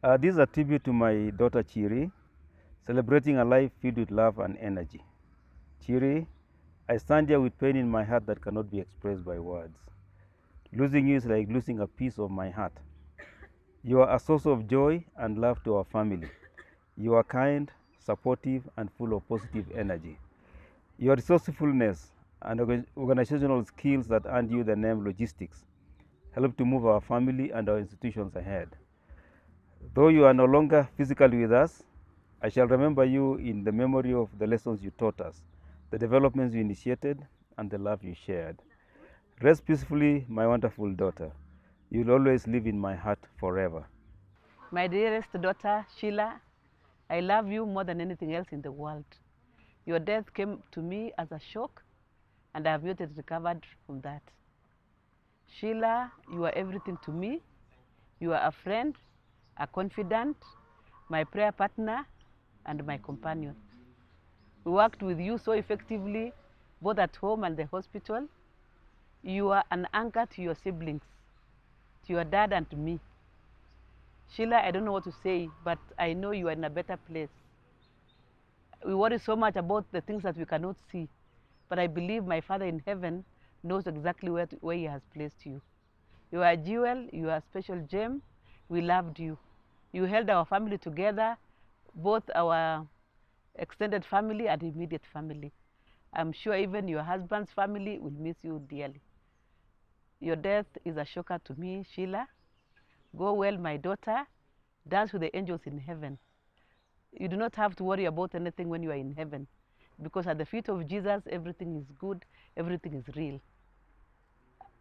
This is a tribute to my daughter Chiri, celebrating a life filled with love and energy. Chiri, I stand here with pain in my heart that cannot be expressed by words. Losing you is like losing a piece of my heart. You are a source of joy and love to our family. You are kind, supportive, and full of positive energy. Your resourcefulness and organizational skills that earned you the name Logistics help to move our family and our institutions ahead. Though you are no longer physically with us, I shall remember you in the memory of the lessons you taught us, the developments you initiated, and the love you shared. Rest peacefully, my wonderful daughter. You'll always live in my heart forever. My dearest daughter, Sheila, I love you more than anything else in the world. Your death came to me as a shock, and I have yet recovered from that. Sheila, you are everything to me. You are a friend, a confidant, my prayer partner, and my companion. We worked with you so effectively, both at home and the hospital. You are an anchor to your siblings, to your dad and to me. Sheila, I don't know what to say, but I know you are in a better place. We worry so much about the things that we cannot see, but I believe my Father in heaven knows exactly where He has placed you. You are a jewel, you are a special gem. We loved you. You held our family together, both our extended family and immediate family. I'm sure even your husband's family will miss you dearly. Your death is a shocker to me, Sheila. Go well, my daughter. Dance with the angels in heaven. You do not have to worry about anything when you are in heaven, because at the feet of Jesus, everything is good, everything is real.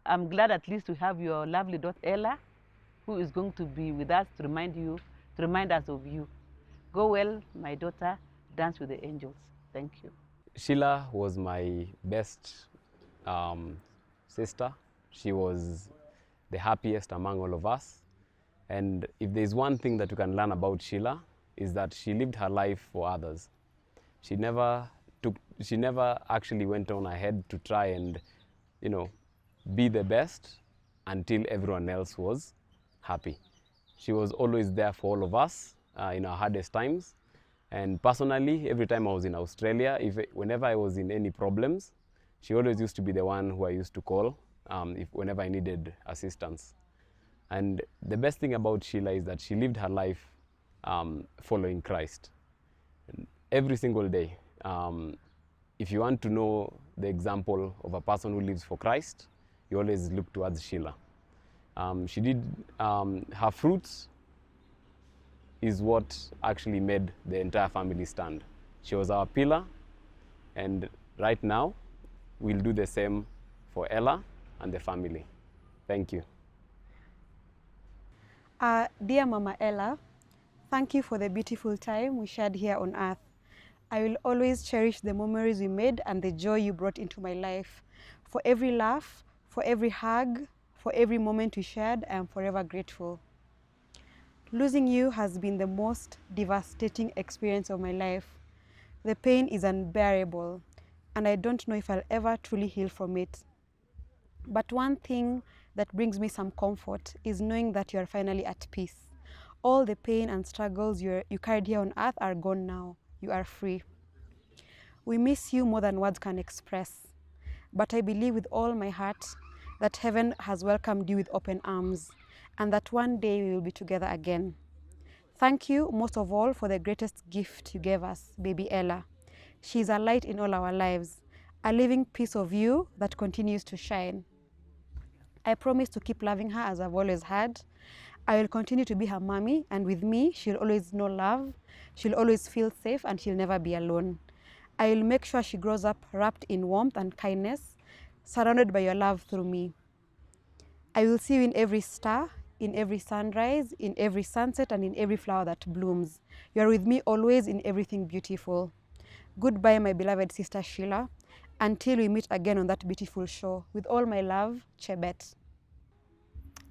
I'm glad at least to have your lovely daughter Ella, who is going to be with us to remind us of you. Go well, my daughter. Dance with the angels. Thank you. Sheila was my best sister. She was the happiest among all of us. And if there's one thing that we can learn about Sheila, is that she lived her life for others. She never actually went on ahead to try and, be the best until everyone else was happy. She was always there for all of us in our hardest times. And personally, every time I was in Australia, whenever I was in any problems, she always used to be the one who I used to call whenever I needed assistance. And the best thing about Sheila is that she lived her life following Christ. Every single day. If you want to know the example of a person who lives for Christ, you always look towards Sheila. She did, her fruits is what actually made the entire family stand. She was our pillar, and right now, we'll do the same for Ella and the family. Thank you. Dear Mama Ella, thank you for the beautiful time we shared here on earth. I will always cherish the memories we made and the joy you brought into my life. For every laugh, for every hug, for every moment we shared, I am forever grateful. Losing you has been the most devastating experience of my life. The pain is unbearable, and I don't know if I'll ever truly heal from it. But one thing that brings me some comfort is knowing that you are finally at peace. All the pain and struggles you carried here on earth are gone now. You are free. We miss you more than words can express. But I believe with all my heart that heaven has welcomed you with open arms, and that one day we will be together again. Thank you most of all for the greatest gift you gave us, baby Ella. She is a light in all our lives, a living piece of you that continues to shine. I promise to keep loving her as I've always had. I will continue to be her mommy, and with me, she'll always know love, she'll always feel safe, and she'll never be alone. I will make sure she grows up wrapped in warmth and kindness, surrounded by your love through me. I will see you in every star, in every sunrise, in every sunset, and in every flower that blooms. You are with me always in everything beautiful. Goodbye, my beloved sister Sheila, until we meet again on that beautiful shore. With all my love, Chebet.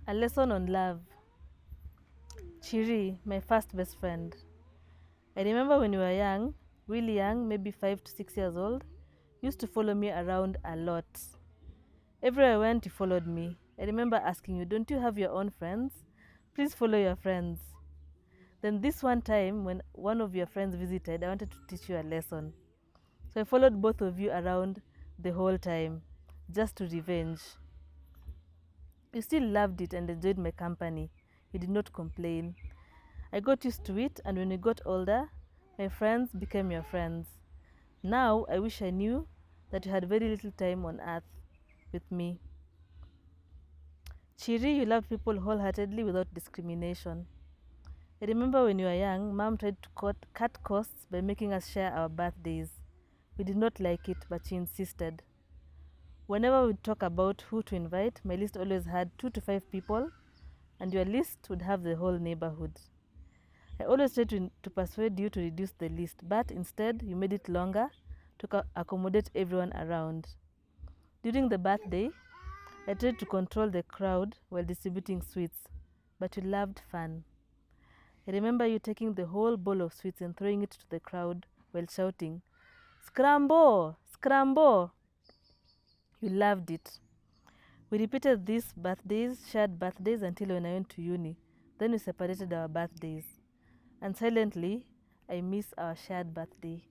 A lesson on love. Chiri, my first best friend. I remember when we were young, really young, maybe 5 to 6 years old, used to follow me around a lot. Everywhere I went, you followed me. I remember asking you, don't you have your own friends? Please follow your friends. Then this one time when one of your friends visited, I wanted to teach you a lesson. So I followed both of you around the whole time, just to revenge. You still loved it and enjoyed my company. You did not complain. I got used to it, and when we got older, my friends became your friends. Now I wish I knew that you had very little time on earth with me. Chiri, you loved people wholeheartedly without discrimination. I remember when you were young, Mom tried to cut costs by making us share our birthdays. We did not like it, but she insisted. Whenever we'd talk about who to invite, my list always had 2 to 5 people, and your list would have the whole neighborhood. I always tried to persuade you to reduce the list, but instead you made it longer to accommodate everyone around. During the birthday, I tried to control the crowd while distributing sweets, but you loved fun. I remember you taking the whole bowl of sweets and throwing it to the crowd while shouting, "Scramble! Scramble!" You loved it. We repeated these birthdays, shared birthdays, until when I went to uni. Then we separated our birthdays. And silently, I miss our shared birthday.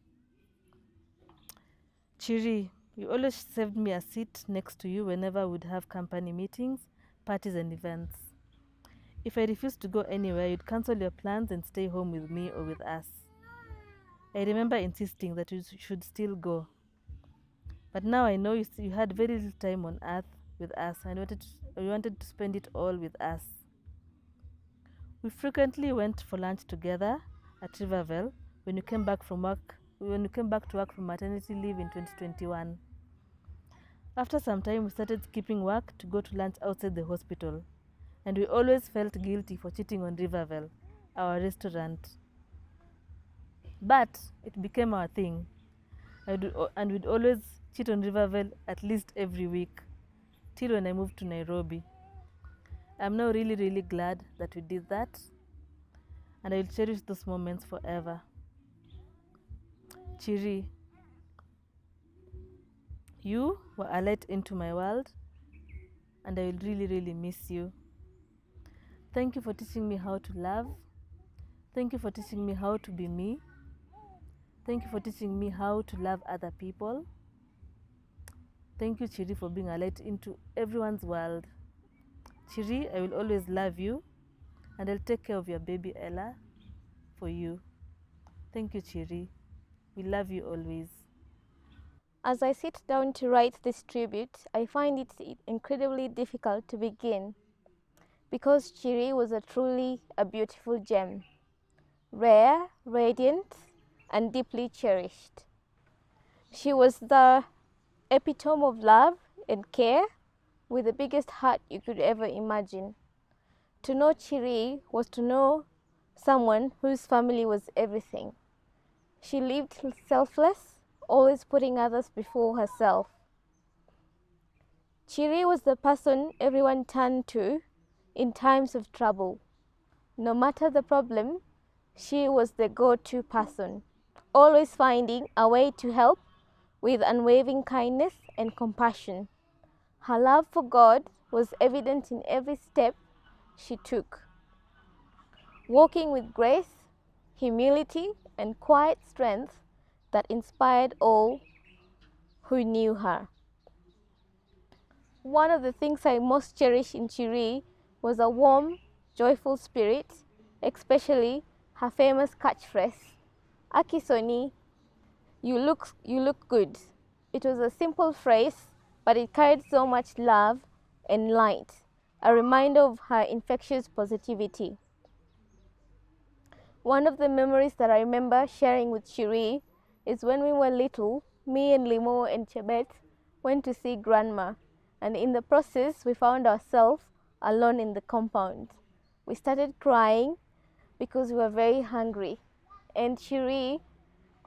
Chiri, you always saved me a seat next to you whenever we'd have company meetings, parties, and events. If I refused to go anywhere, you'd cancel your plans and stay home with me or with us. I remember insisting that you should still go. But now I know you had very little time on earth with us, and you wanted to spend it all with us. We frequently went for lunch together at Rivervale when you came back to work from maternity leave in 2021. After some time, we started skipping work to go to lunch outside the hospital, and we always felt guilty for cheating on Rivervale, our restaurant. But it became our thing, and we'd always cheat on Rivervale at least every week, till when I moved to Nairobi. I'm now really, really glad that we did that, and I will cherish those moments forever. Chiri, you were a light into my world, and I will really, really miss you. Thank you for teaching me how to love. Thank you for teaching me how to be me. Thank you for teaching me how to love other people. Thank you, Chiri, for being a light into everyone's world. Chiri, I will always love you, and I'll take care of your baby Ella for you. Thank you, Chiri. We love you always. As I sit down to write this tribute, I find it incredibly difficult to begin, because Chiri was truly a beautiful gem, rare, radiant, and deeply cherished. She was the epitome of love and care, with the biggest heart you could ever imagine. To know Chiri was to know someone whose family was everything. She lived selfless, always putting others before herself. Chiri was the person everyone turned to in times of trouble. No matter the problem, she was the go-to person, always finding a way to help with unwavering kindness and compassion. Her love for God was evident in every step she took, walking with grace, humility, and quiet strength that inspired all who knew her. One of the things I most cherish in Chiri was a warm, joyful spirit, especially her famous catchphrase, "Akisoni, you look good." It was a simple phrase, but it carried so much love and light, a reminder of her infectious positivity. One of the memories that I remember sharing with Chiri is when we were little, me and Limo and Chebet went to see Grandma, and in the process we found ourselves alone in the compound. We started crying because we were very hungry, and Chiri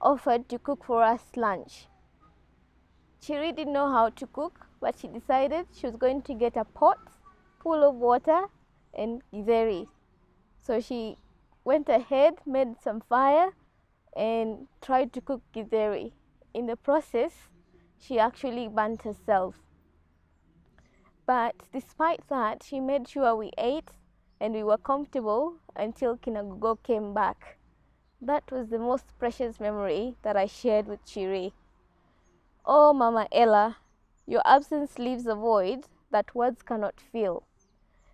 offered to cook for us lunch. Chiri didn't know how to cook, but she decided she was going to get a pot full of water and githeri. So she went ahead, made some fire, and tried to cook githeri. In the process, she actually burnt herself. But despite that, she made sure we ate, and we were comfortable until Kinagogo came back. That was the most precious memory that I shared with Chiri. Oh, Mama Ella, your absence leaves a void that words cannot fill.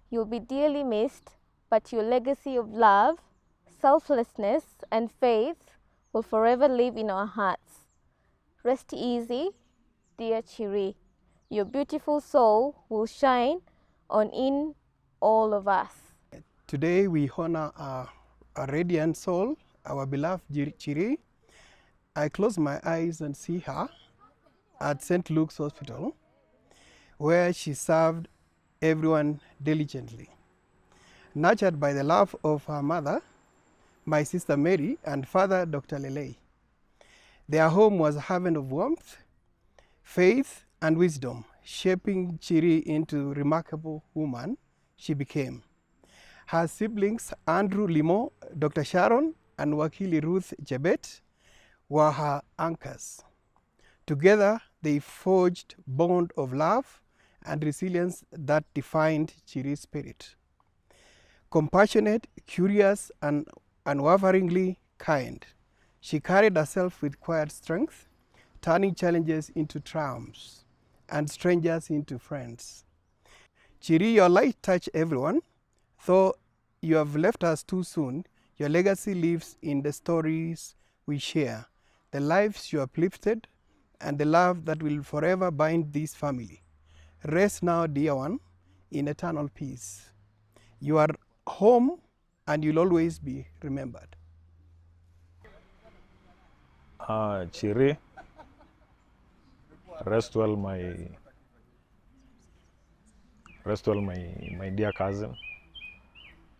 You'll be dearly missed, but your legacy of love, selflessness, and faith will forever live in our hearts. Rest easy, dear Chiri. Your beautiful soul will shine on in all of us. Today we honor a radiant soul, our beloved Chiri. I close my eyes and see her at St. Luke's Hospital, where she served everyone diligently. Nurtured by the love of her mother, my sister Mary, and father Dr. Lelei. Their home was a haven of warmth, faith, and wisdom, shaping Chiri into remarkable woman she became. Her siblings, Andrew Limo, Dr. Sharon, and Wakili Ruth Jebet, were her anchors. Together, they forged a bond of love and resilience that defined Chiri's spirit. Compassionate, curious, and unwaveringly kind, she carried herself with quiet strength, turning challenges into triumphs and strangers into friends. Chiri, your light touched everyone. Though you have left us too soon, your legacy lives in the stories we share, the lives you uplifted, and the love that will forever bind this family. Rest now, dear one, in eternal peace. You are home, and you'll always be remembered. Chiri, rest well, my dear cousin.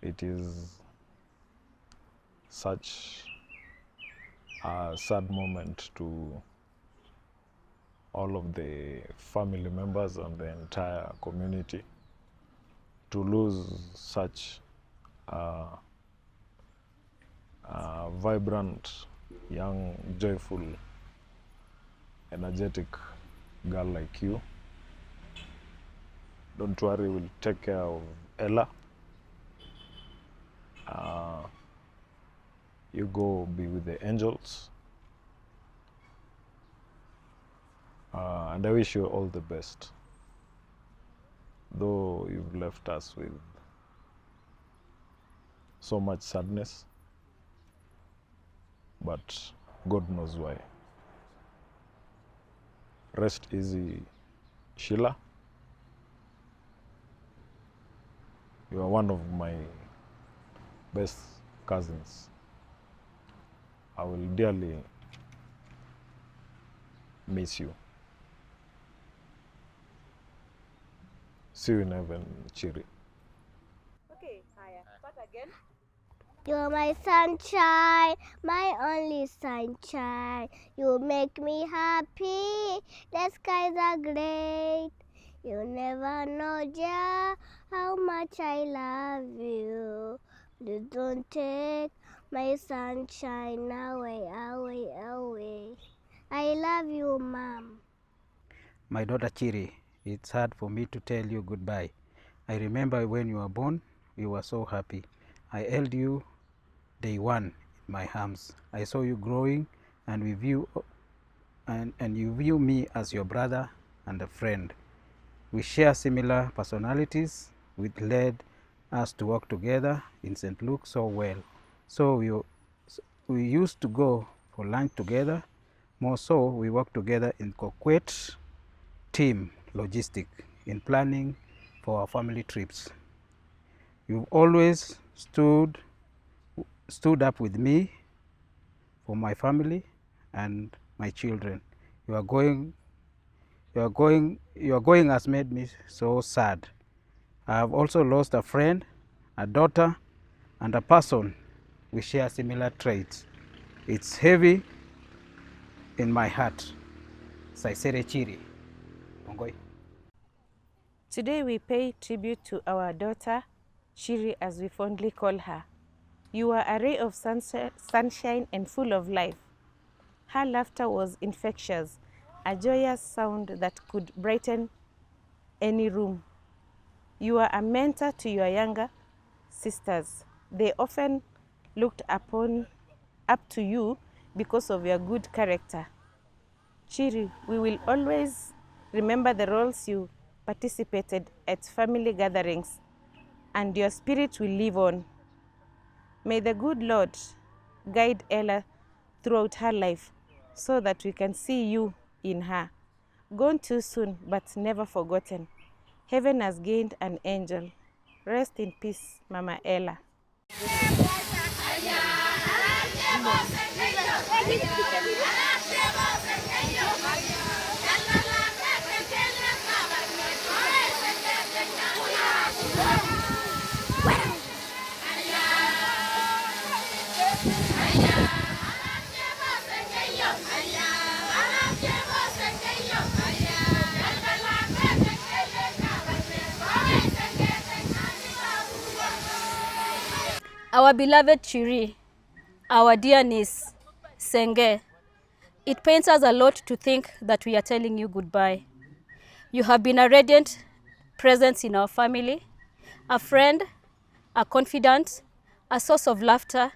It is such a sad moment to all of the family members and the entire community to lose such a vibrant, young, joyful, energetic girl like you. Don't worry, we'll take care of Ella. You go be with the angels. And I wish you all the best. Though you've left us with so much sadness, but God knows why. Rest easy, Sheila. You are one of my best cousins. I will dearly miss you. See you in heaven, Chiri. Okay, start again. You're my sunshine, my only sunshine. You make me happy, the skies are great. You never know just how much I love you. Please don't take my sunshine away, away, away. I love you, Mom. My daughter Chiri, it's hard for me to tell you goodbye. I remember when you were born, we were so happy. I held you day one in my arms. I saw you growing, and you view me as your brother and a friend. We share similar personalities, which led us to work together in St. Luke so well. So we used to go for lunch together. More so, we worked together in Kokwet team logistic in planning for our family trips. You've always stood up with me for my family and my children. Your going has made me so sad. I have also lost a friend, a daughter, and a person. We share similar traits. It's heavy in my heart. Saisere Chiri. Ongoi. Today we pay tribute to our daughter, Chiri, as we fondly call her. You are a ray of sunshine and full of life. Her laughter was infectious, a joyous sound that could brighten any room. You are a mentor to your younger sisters. They often looked up to you because of your good character. Chiri, we will always remember the roles you participated at family gatherings, and your spirit will live on. May the good Lord guide Ella throughout her life so that we can see you in her. Gone too soon, but never forgotten. Heaven has gained an angel. Rest in peace, Mama Ella. Our beloved Chiri, our dear niece, Senge, it pains us a lot to think that we are telling you goodbye. You have been a radiant presence in our family, a friend, a confidant, a source of laughter,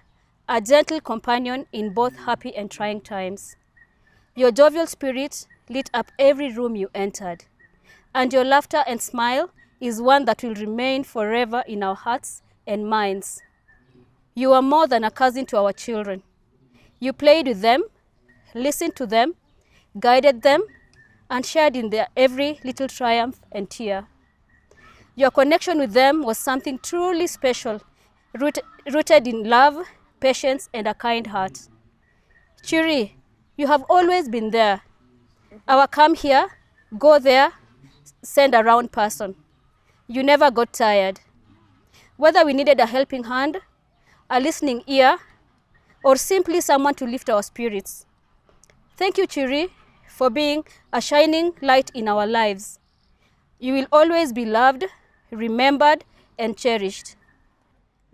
a gentle companion in both happy and trying times. Your jovial spirit lit up every room you entered, and your laughter and smile is one that will remain forever in our hearts and minds. You are more than a cousin to our children. You played with them, listened to them, guided them, and shared in their every little triumph and tear. Your connection with them was something truly special, rooted in love, patience, and a kind heart. Chiri, you have always been there. Our come here, go there, send around person. You never got tired. Whether we needed a helping hand, a listening ear, or simply someone to lift our spirits. Thank you, Chiri, for being a shining light in our lives. You will always be loved, remembered, and cherished.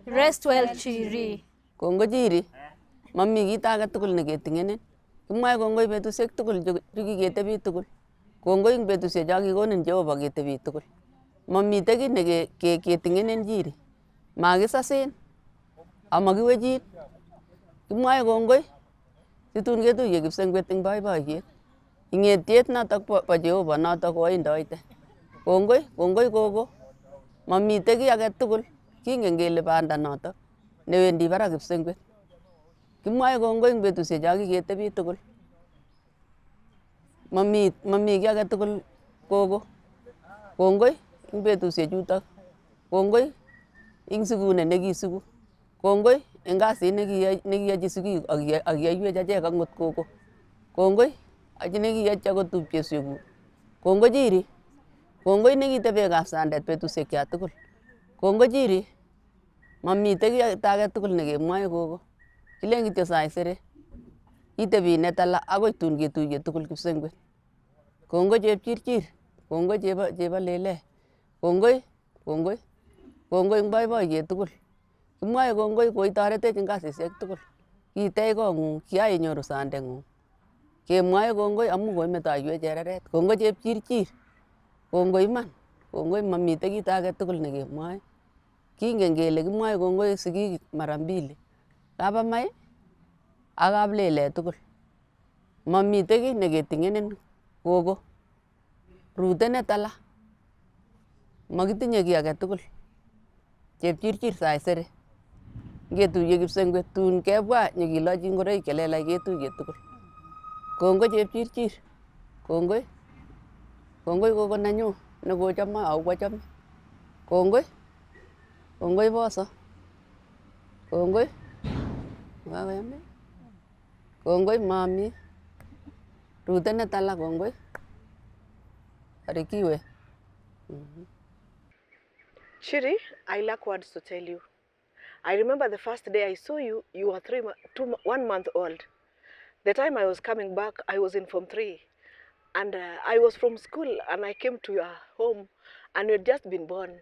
Rest well, Chiri. Kongo Chiri, mami kita age tugul neketingenen. Kimwae kongoi betusiek tugul chekiketebi tugul. Kongoi ing betusiek cho kikonin Jehova ketebi tugul. Mamite kiy neketingenen Chiri. Makisasin, amakiwechin. Kimwae kongoi, situn ketuye kipsengwet ing boiboiyet. Ing'etiet notok bo Jehova notok koindoite. Kongoi gogo. Mamite kiy age tugul. Kingen kele banda notok newendi barak kipsengwet. Kimwae kongoi ing betusiek cho kiketebi tugul. Mami kiy age tugul gogo. Kongoi ing betusiek chutok. Kongoi ing sikunet nekisiku. Kongoi ing kasit nekiyochi sigik ak iyaiwech achek angot gogo. Kongoi achi nekiyochi akot tupchosiekuk. Kongoi Chiri. Kongoi nekitebe kapsandet betusiek cho tugul. Kongoi Chiri. Mamite kiy age tugul nekemwoe gogo. Kilen kityo saisere. Itebi netala akoi tun ketuye tugul kipsengwet. Kongoi Chepchirchir. Kongoi Chebo Lelei. Kongoi ing boiboiyet tugul. Kimwae kongoi koitoretech ing kasisiek tugul. Kitech kong'ung, kiyai inyoru sandeng'ung. Kemwoe kongoi amu koimetoiwech chereret. Kongoi Chepchirchir. Kongoi iman. Kongoi mamite kit age tugul nekemwoe. Kingen kele kimwoe kongoi sigik mara mbili. Kapamai ak kap Lelei tugul. Mamite kiy neketingenen gogo. Rute netala. Makitinye kiy age tugul. Chepchirchir saisere. Ngetuye kipsengwet tun kebwa nyekilochi ngoroik chelelach ketuye tugul. Kongoi Chepchirchir. Kongoi gogo nenyu nekochama ako kochame. Kongoi boso. Kongoi. Kakoyame. Kongoi mami. Rute netala kongoi. Barikiwe. Chiri, I lack words to tell you. I remember the first day I saw you, you were 1 month old. The time I was coming back, I was in Form 3. And I was from school and I came to your home and you had just been born.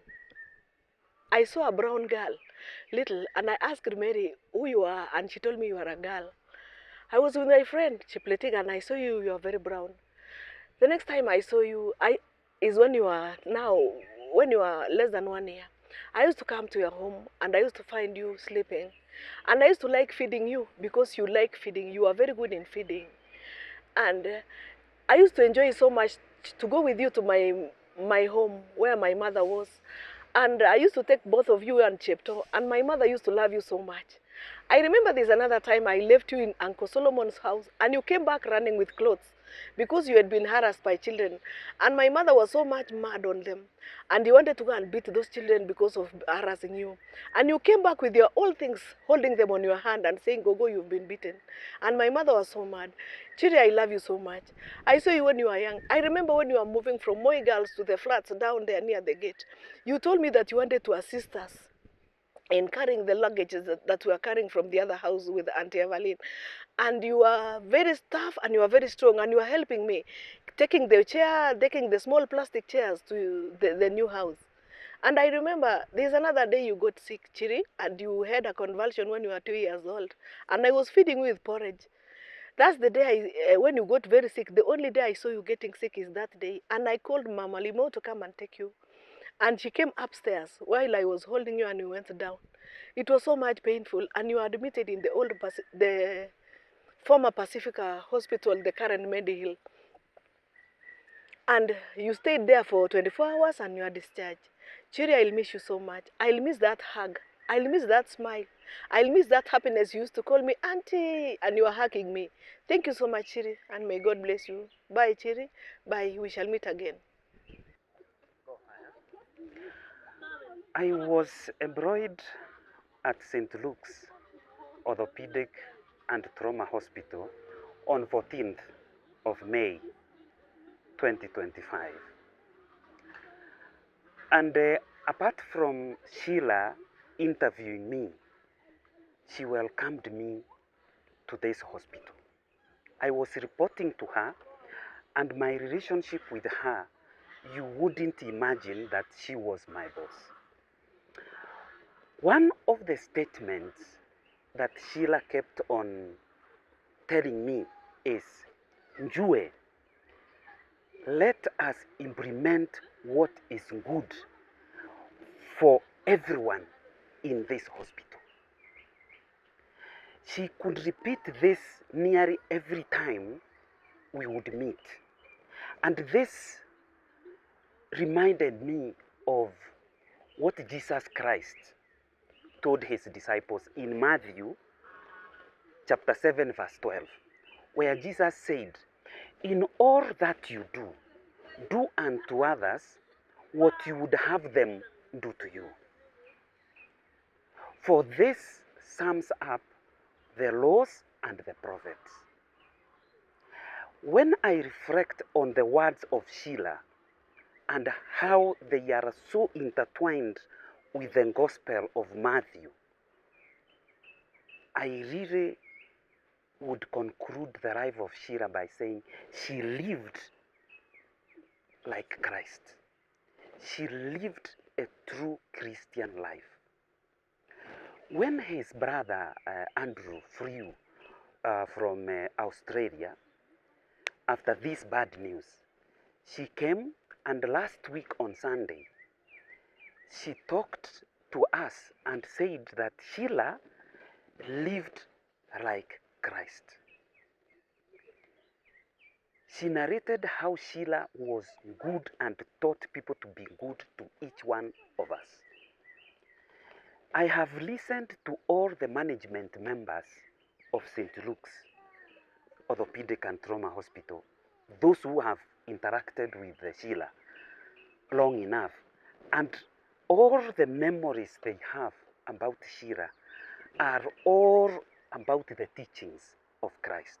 I saw a brown girl, little, and I asked Mary who you are, and she told me you are a girl. I was with my friend, Chipletig, and I saw you, you are very brown. The next time I saw you, is when you are now, when you are less than 1 year. I used to come to your home and I used to find you sleeping. And I used to like feeding you because you like feeding. You are very good in feeding. And I used to enjoy so much to go with you to my home where my mother was. And I used to take both of you and Chepto, and my mother used to love you so much. I remember there's another time I left you in Uncle Solomon's house, and you came back running with clothes because you had been harassed by children. And my mother was so much mad on them. And you wanted to go and beat those children because of harassing you. And you came back with your old things, holding them on your hand and saying, Gogo, you've been beaten. And my mother was so mad. Chiri, I love you so much. I saw you when you were young. I remember when you were moving from Moi Girls to the flats down there near the gate. You told me that you wanted to assist us in carrying the luggages that we are carrying from the other house with Auntie Evelyn. And you are very tough and you are very strong and you are helping me, taking the small plastic chairs to the new house. And I remember there's another day you got sick, Chiri, and you had a convulsion when you were 2 years old. And I was feeding you with porridge. That's the day when you got very sick. The only day I saw you getting sick is that day. And I called Mama Limo to come and take you. And she came upstairs while I was holding you and you went down. It was so much painful, and you were admitted in the former Pacifica hospital, the current Medihill. And you stayed there for 24 hours and you are discharged. Chiri, I'll miss you so much. I'll miss that hug. I'll miss that smile. I'll miss that happiness. You used to call me Auntie and you are hugging me. Thank you so much, Chiri, and may God bless you. Bye, Chiri. Bye. We shall meet again. I was employed at St. Luke's Orthopedic and Trauma Hospital on 14th of May 2025. And apart from Sheila interviewing me, she welcomed me to this hospital. I was reporting to her, and my relationship with her, you wouldn't imagine that she was my boss. One of the statements that Sheila kept on telling me is, Njue, let us implement what is good for everyone in this hospital. She could repeat this nearly every time we would meet. And this reminded me of what Jesus Christ told his disciples in Matthew chapter 7 verse 12, where Jesus said, in all that you do, do unto others what you would have them do to you. For this sums up the laws and the prophets. When I reflect on the words of Sheila and how they are so intertwined with the Gospel of Matthew, I really would conclude the life of Sheila by saying she lived like Christ. She lived a true Christian life. When his brother Andrew flew from Australia, after this bad news, she came, and last week on Sunday, she talked to us and said that Sheila lived like Christ. She narrated how Sheila was good and taught people to be good to each one of us. I have listened to all the management members of St. Luke's Orthopedic and Trauma Hospital, those who have interacted with Sheila long enough, and all the memories they have about Sheila are all about the teachings of Christ.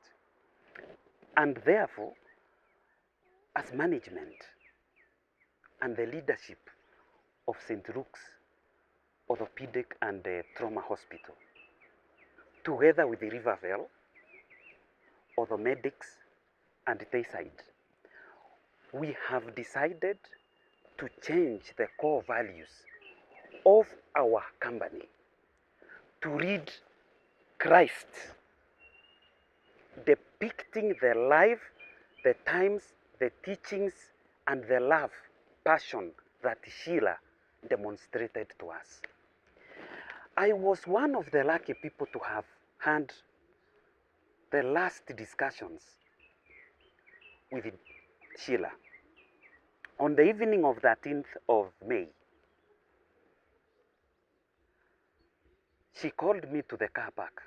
And therefore, as management and the leadership of St. Luke's Orthopedic and Trauma Hospital, together with the Rivervale, Orthomedics, and Tayside, we have decided to change the core values of our company to read Christ, depicting the life, the times, the teachings, and the love, passion that Sheila demonstrated to us. I was one of the lucky people to have had the last discussions with Sheila. On the evening of 13th of May, she called me to the car park,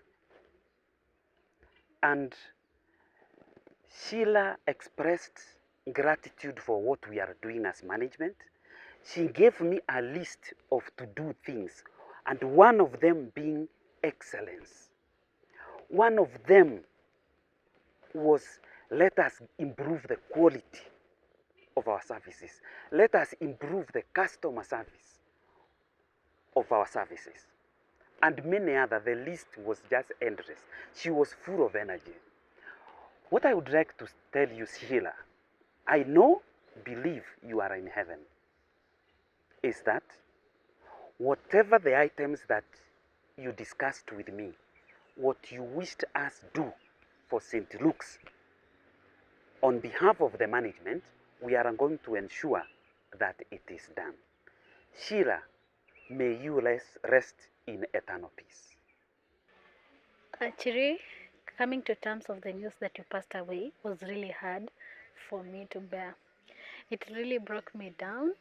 and Sheila expressed gratitude for what we are doing as management. She gave me a list of to-do things, and one of them being excellence. One of them was, let us improve the quality of our services. Let us improve the customer service of our services. And many other. The list was just endless. She was full of energy. What I would like to tell you, Sheila, I know, believe you are in heaven, is that whatever the items that you discussed with me, what you wished us do for St. Luke's, on behalf of the management, we are going to ensure that it is done. Sheila, may you rest in eternal peace. Chiri, coming to terms of the news that you passed away was really hard for me to bear. It really broke me down,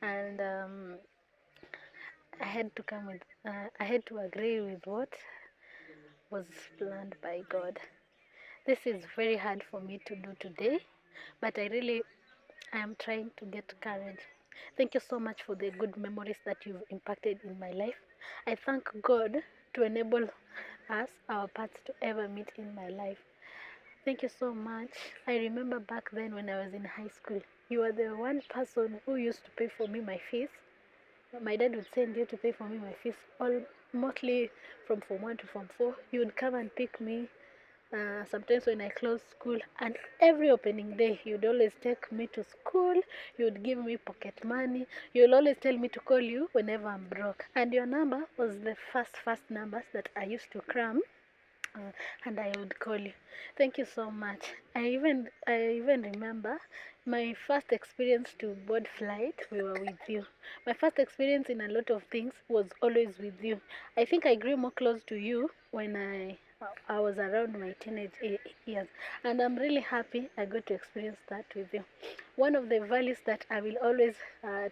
and I had to agree with what was planned by God. This is very hard for me to do today, but I am trying to get courage. Thank you so much for the good memories that you've impacted in my life. I thank God to enable us, our paths to ever meet in my life. Thank you so much. I remember back then when I was in high school, you were the one person who used to pay for me my fees. My dad would send you to pay for me my fees, mostly from Form 1 to Form 4. You would come and pick me sometimes when I closed school, and every opening day you'd always take me to school. You'd give me pocket money. You'll always tell me to call you whenever I'm broke, and your number was the first numbers that I used to cram, and I would call you. Thank you so much. I even remember my first experience to board flight. We were with you. My first experience in a lot of things was always with you. I think I grew more close to you when I was around my teenage years, and I'm really happy I got to experience that with you. One of the values that I will always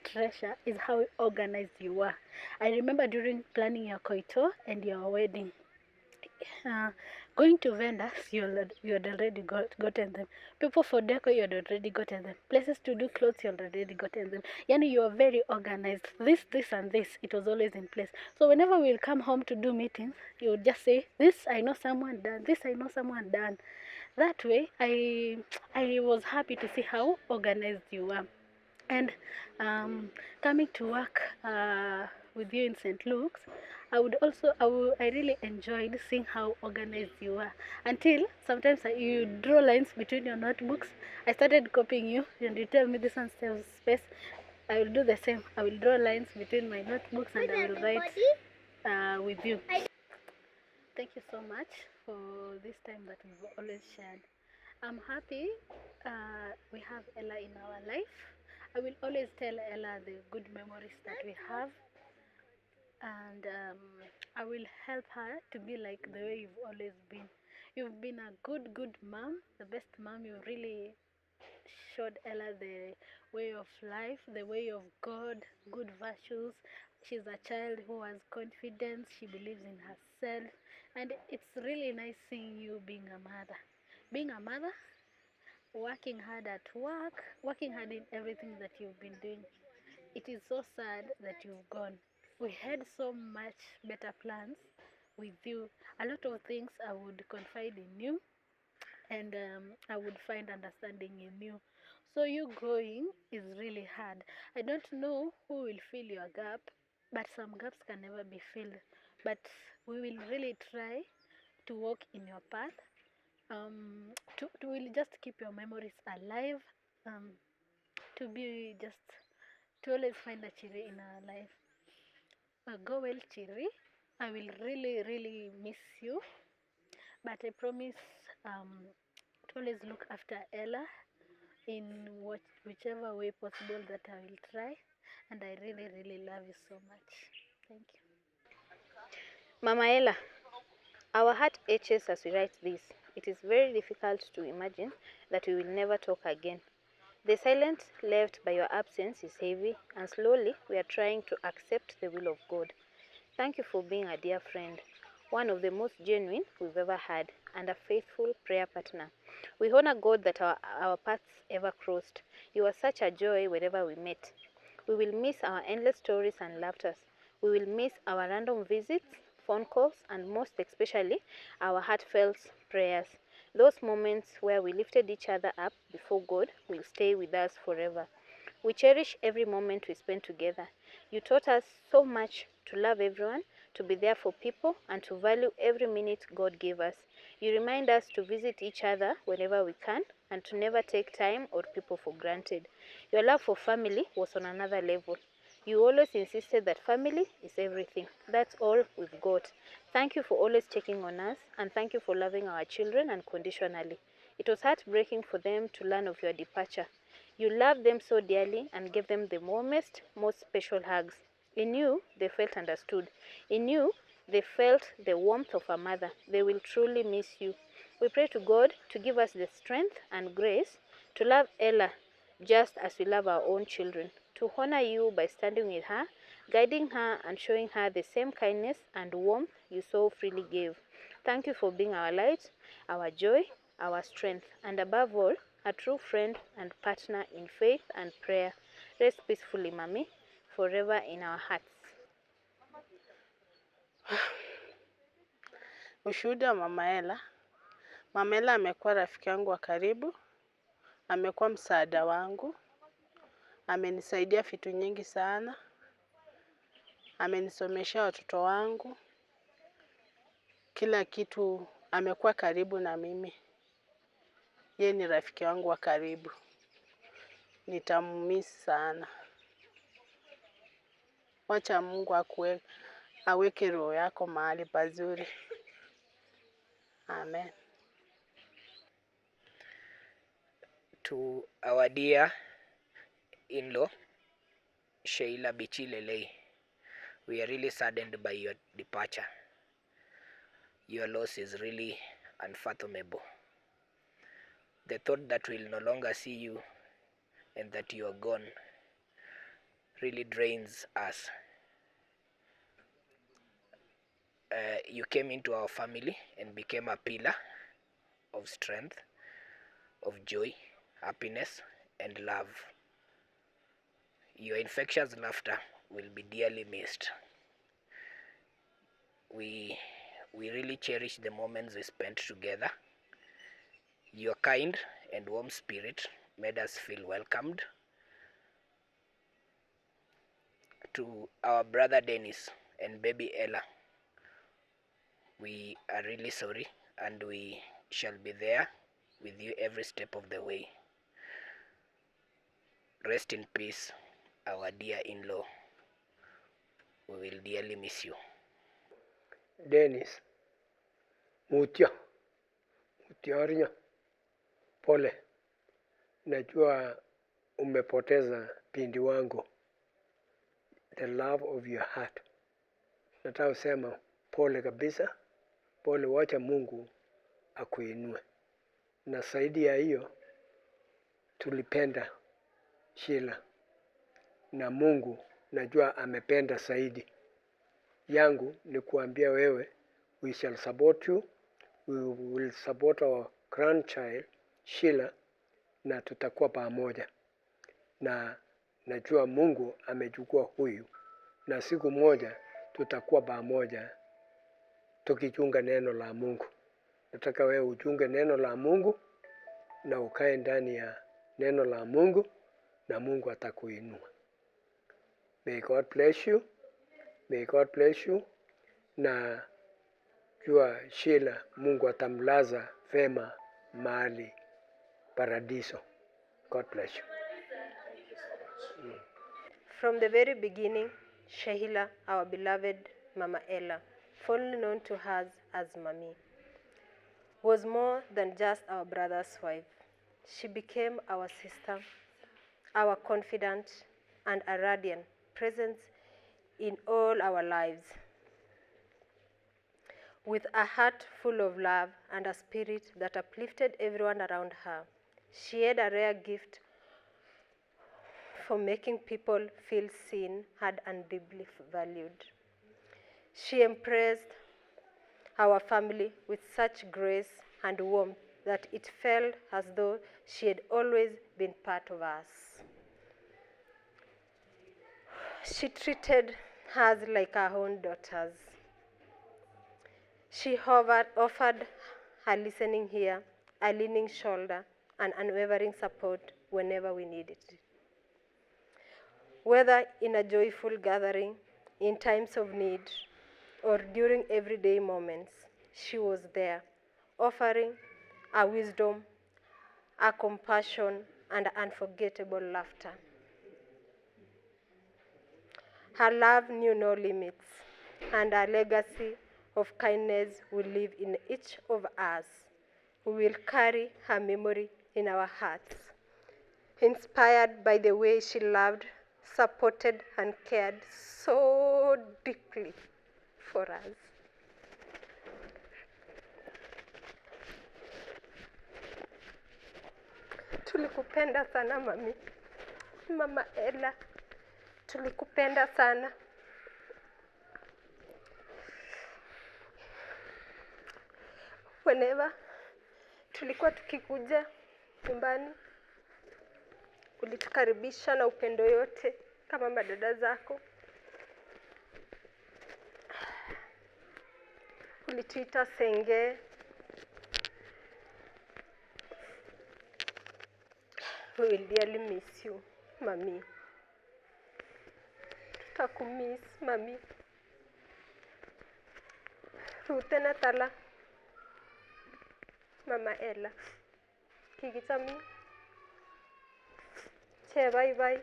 treasure is how organized you were. I remember during planning your koito and your wedding, going to vendors, you had already gotten them. People for deco, you had already gotten them. Places to do clothes, you had already gotten them. Yani, you are very organized. This, and this, it was always in place. So whenever we'll come home to do meetings, you would just say, this I know someone done, this I know someone done. That way, I was happy to see how organized you were. And coming to work with you in St. Luke's, I really enjoyed seeing how organized you were. Until sometimes you draw lines between your notebooks. I started copying you, and you tell me this one saves space. I will do the same. I will draw lines between my notebooks, and I will write with you. Thank you so much for this time that we've always shared. I'm happy we have Ella in our life. I will always tell Ella the good memories that we have, and I will help her to be like the way you've always been. You've been a good mom, the best mom. You really showed Ella the way of life, the way of God, good virtues. She's a child who has confidence. She believes in herself, and it's really nice seeing you being a mother. Being a mother, working hard at work, working hard in everything that you've been doing. It is so sad that you've gone. We had so much better plans with you. A lot of things I would confide in you, and I would find understanding in you. So you going is really hard. I don't know who will fill your gap, but some gaps can never be filled. But we will really try to walk in your path. To will just keep your memories alive, to be just to always find a Chiri in our life. Go well, Chiri. I will really miss you, but I promise to always look after Ella in whichever way possible that I will try. and I really, really love you so much. Thank you. Mama Ella, our heart aches as we write this. It is very difficult to imagine that we will never talk again. The silence left by your absence is heavy, and slowly we are trying to accept the will of God. Thank you for being a dear friend, one of the most genuine we've ever had, and a faithful prayer partner. We honor God that our paths ever crossed. You were such a joy wherever we met. We will miss our endless stories and laughters. We will miss our random visits, phone calls, and most especially our heartfelt prayers. Those moments where we lifted each other up before God will stay with us forever. We cherish every moment we spend together. You taught us so much to love everyone, to be there for people, and to value every minute God gave us. You remind us to visit each other whenever we can and to never take time or people for granted. Your love for family was on another level. You always insisted that family is everything. That's all we've got. Thank you for always checking on us, and thank you for loving our children unconditionally. It was heartbreaking for them to learn of your departure. You loved them so dearly and gave them the warmest, most special hugs. In you, they felt understood. In you, they felt the warmth of a mother. They will truly miss you. We pray to God to give us the strength and grace to love Ella just as we love our own children, to honor you by standing with her, guiding her and showing her the same kindness and warmth you so freely gave. Thank you for being our light, our joy, our strength, and above all, a true friend and partner in faith and prayer. Rest peacefully, Mommy, forever in our hearts. Ushuhuda wa Mama Ella. Mama Ella amekuwa rafiki yangu wa karibu, amekuwa msaada wangu, amenisaidia vitu nyingi sana, amenisomesha watoto wangu, kila kitu amekuwa karibu na mimi. Yeye ni rafiki wangu wa karibu. Nitammiss sana. Wacha Mungu aweke roho yako mahali pazuri. Amen. To our dear in-law, Sheila Lelei, we are really saddened by your departure. Your loss is really unfathomable. The thought that we'll no longer see you and that you are gone really drains us. You came into our family and became a pillar of strength, of joy, happiness, and love. Your infectious laughter will be dearly missed. We really cherish the moments we spent together. Your kind and warm spirit made us feel welcomed. To our brother Dennis and baby Ella, we are really sorry, and we shall be there with you every step of the way. Rest in peace, our dear in-law. We will dearly miss you. Dennis, mutya pole, najua umepoteza pindi wangu, the love of your heart. Nataka kusema pole kabisa, pole, wacha Mungu akuinue. Na zaidi ya hiyo, tulipenda Sheila, na Mungu najua amependa zaidi. Yangu ni kuambia wewe, we shall support you, we will support our grandchild Sheila, na tutakuwa pamoja. Na najua Mungu amechukua huyu, na siku moja tutakuwa pamoja tukichunga neno la Mungu. Nataka wewe uchunge neno la Mungu na ukae ndani ya neno la Mungu, na Mungu atakuinua. May God bless you. May God bless you. Na jua Sheila, Mungu atamlaza vema mahali paradiso. God bless you. From the very beginning, Sheila, our beloved Mama Ella, fondly known to us as Mami, was more than just our brother's wife. She became our sister, our confidant, and a radiant presence in all our lives. With a heart full of love and a spirit that uplifted everyone around her, she had a rare gift for making people feel seen, heard, and deeply valued. She embraced our family with such grace and warmth that it felt as though she had always been part of us. She treated us like her own daughters. She offered her listening ear, a leaning shoulder, and unwavering support whenever we needed it. Whether in a joyful gathering, in times of need, or during everyday moments, she was there, offering a wisdom, a compassion, and unforgettable laughter. Her love knew no limits, and her legacy of kindness will live in each of us. We will carry her memory in our hearts, inspired by the way she loved, supported, and cared so deeply for us. Tulikupenda sana mami. Mama Ella, tulikupenda sana. Whenever tulikuwa tukikuja nyumbani, ulitukaribisha na upendo yote kama madada zako. Ulituita senge. We will dearly miss you, mami. Tutakumiss, mami. Rutena tala. Mama Ella. Kigitami. Che bye bye.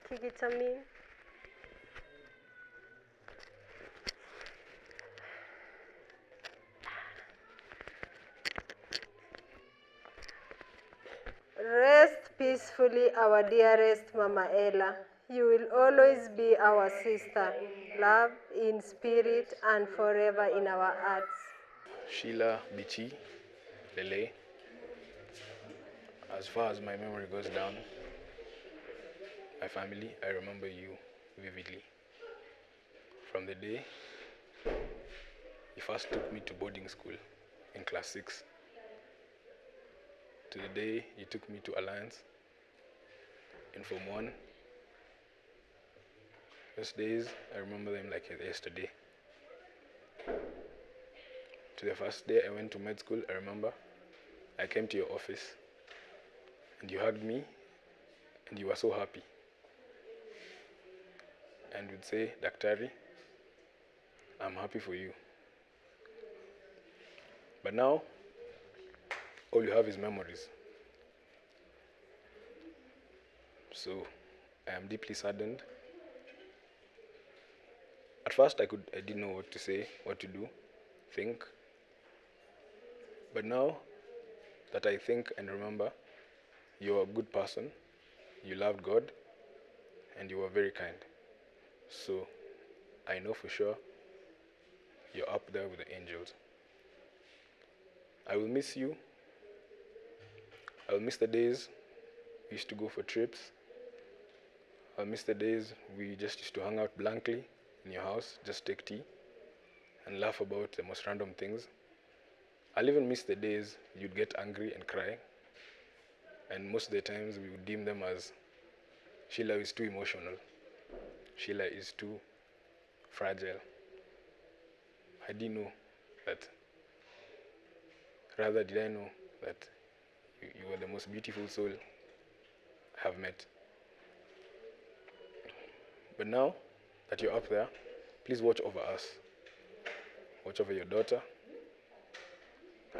Kigitami. Rest peacefully, our dearest Mama Ella. You will always be our sister, love in spirit and forever in our hearts. Sheila Lelei. As far as my memory goes down, my family, I remember you vividly. From the day you first took me to boarding school in class 6, to the day you took me to Alliance in Form 1. Those days, I remember them like yesterday. To the first day I went to med school, I remember I came to your office and you hugged me and you were so happy. And would say, Daktari, I'm happy for you. But now, all you have is memories. So, I am deeply saddened. At first, I didn't know what to say, what to do, think. But now that I think and remember, you're a good person, you loved God, and you were very kind. So, I know for sure you're up there with the angels. I will miss you. I will miss the days we used to go for trips. I'll miss the days we just used to hang out blankly in your house, just take tea and laugh about the most random things. I'll even miss the days you'd get angry and cry. And most of the times we would deem them as Sheila is too emotional. Sheila is too fragile. I didn't know that. Rather did I know that you were the most beautiful soul I have met. But now that you're up there, please watch over us. Watch over your daughter.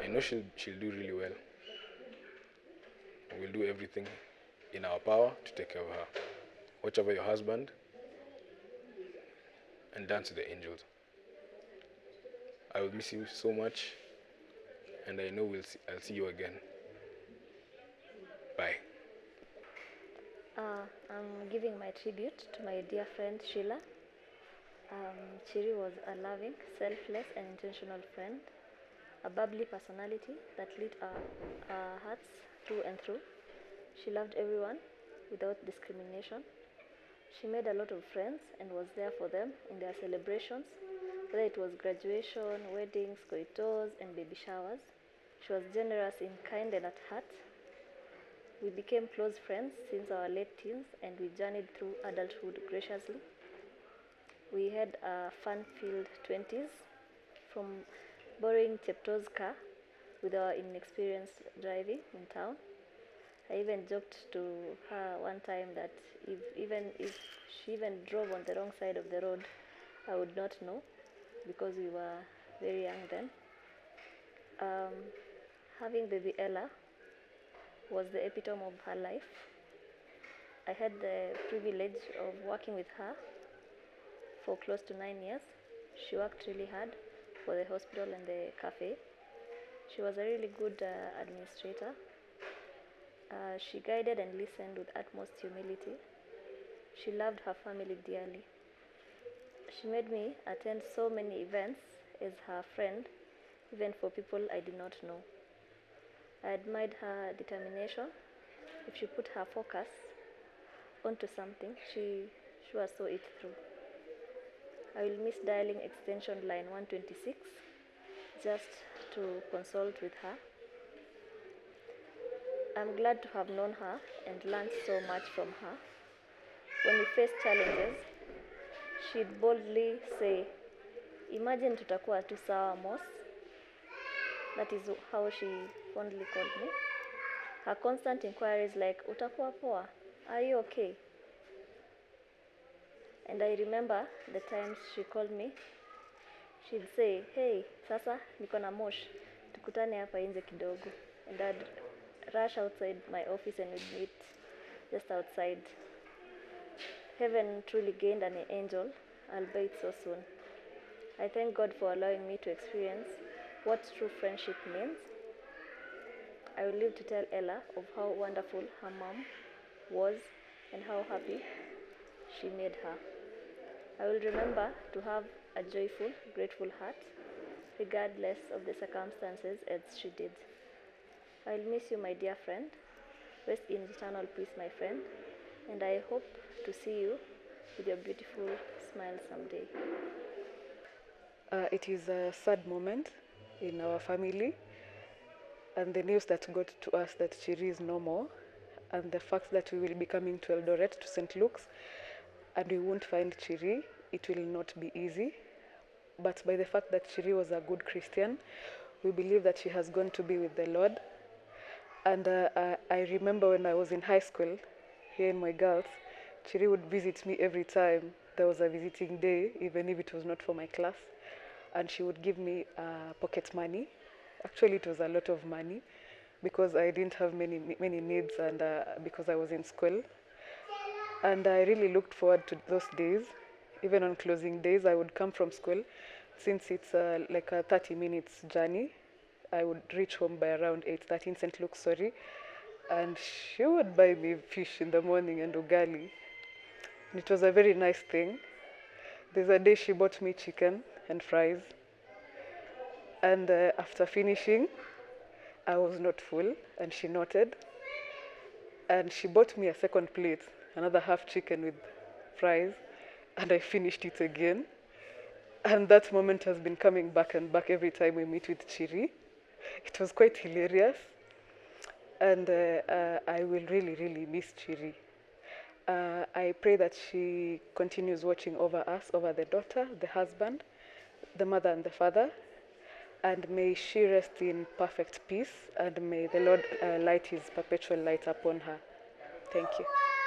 I know she'll do really well. We'll do everything in our power to take care of her. Watch over your husband and dance with the angels. I will miss you so much, and I know I'll see you again. Bye. I'm giving my tribute to my dear friend Sheila. Chiri was a loving, selfless, and intentional friend, a bubbly personality that lit our hearts through and through. She loved everyone without discrimination. She made a lot of friends and was there for them in their celebrations, whether it was graduation, weddings, coitos, and baby showers. She was generous in kind and at heart. We became close friends since our late teens, and we journeyed through adulthood graciously. We had a fun-filled 20s, from borrowing Chepto's car with our inexperienced driving in town. I even joked to her one time that if she even drove on the wrong side of the road, I would not know, because we were very young then. Having baby Ella was the epitome of her life. I had the privilege of working with her for close to 9 years. She worked really hard for the hospital and the cafe. She was a really good administrator. She guided and listened with utmost humility. She loved her family dearly. She made me attend so many events as her friend, even for people I did not know. I admired her determination. If she put her focus onto something, she sure saw it through. I will miss dialing extension line 126 just to consult with her. I'm glad to have known her and learned so much from her. When we faced challenges, she'd boldly say, "Imagine tutakuwa tu sawa, Moss." That is how she fondly called me. Her constant inquiries like, "Utakuwa poa? Are you okay?" And I remember the times she called me, she'd say, "Hey, sasa niko na mosh, tukutane hapa nje kidogo." And I'd rush outside my office and we'd meet just outside. Heaven truly gained an angel, albeit so soon. I thank God for allowing me to experience what true friendship means. I will live to tell Ella of how wonderful her mom was and how happy she made her. I will remember to have a joyful, grateful heart, regardless of the circumstances, as she did. I will miss you, my dear friend. Rest in eternal peace, my friend, and I hope to see you with your beautiful smile someday. It is a sad moment in our family, and the news that got to us that Chiri is no more, and the fact that we will be coming to Eldoret, to St. Luke's, and we won't find Chiri, it will not be easy. But by the fact that Chiri was a good Christian, we believe that she has gone to be with the Lord. And I remember when I was in high school, here in my girls, Chiri would visit me every time there was a visiting day, even if it was not for my class. And she would give me pocket money. Actually, it was a lot of money because I didn't have many needs, and because I was in school. And I really looked forward to those days. Even on closing days, I would come from school. Since it's like a 30 minutes journey, I would reach home by around 8:30 in St. Luke's, and she would buy me fish in the morning and ugali. And it was a very nice thing. There's a day she bought me chicken and fries. And after finishing, I was not full, and she noted. And she bought me a second plate, another half chicken with fries, and I finished it again. And that moment has been coming back and back every time we meet with Chiri. It was quite hilarious, and I will really, really miss Chiri. I pray that she continues watching over us, over the daughter, the husband, the mother and the father, and may she rest in perfect peace, and may the Lord light his perpetual light upon her. Thank you.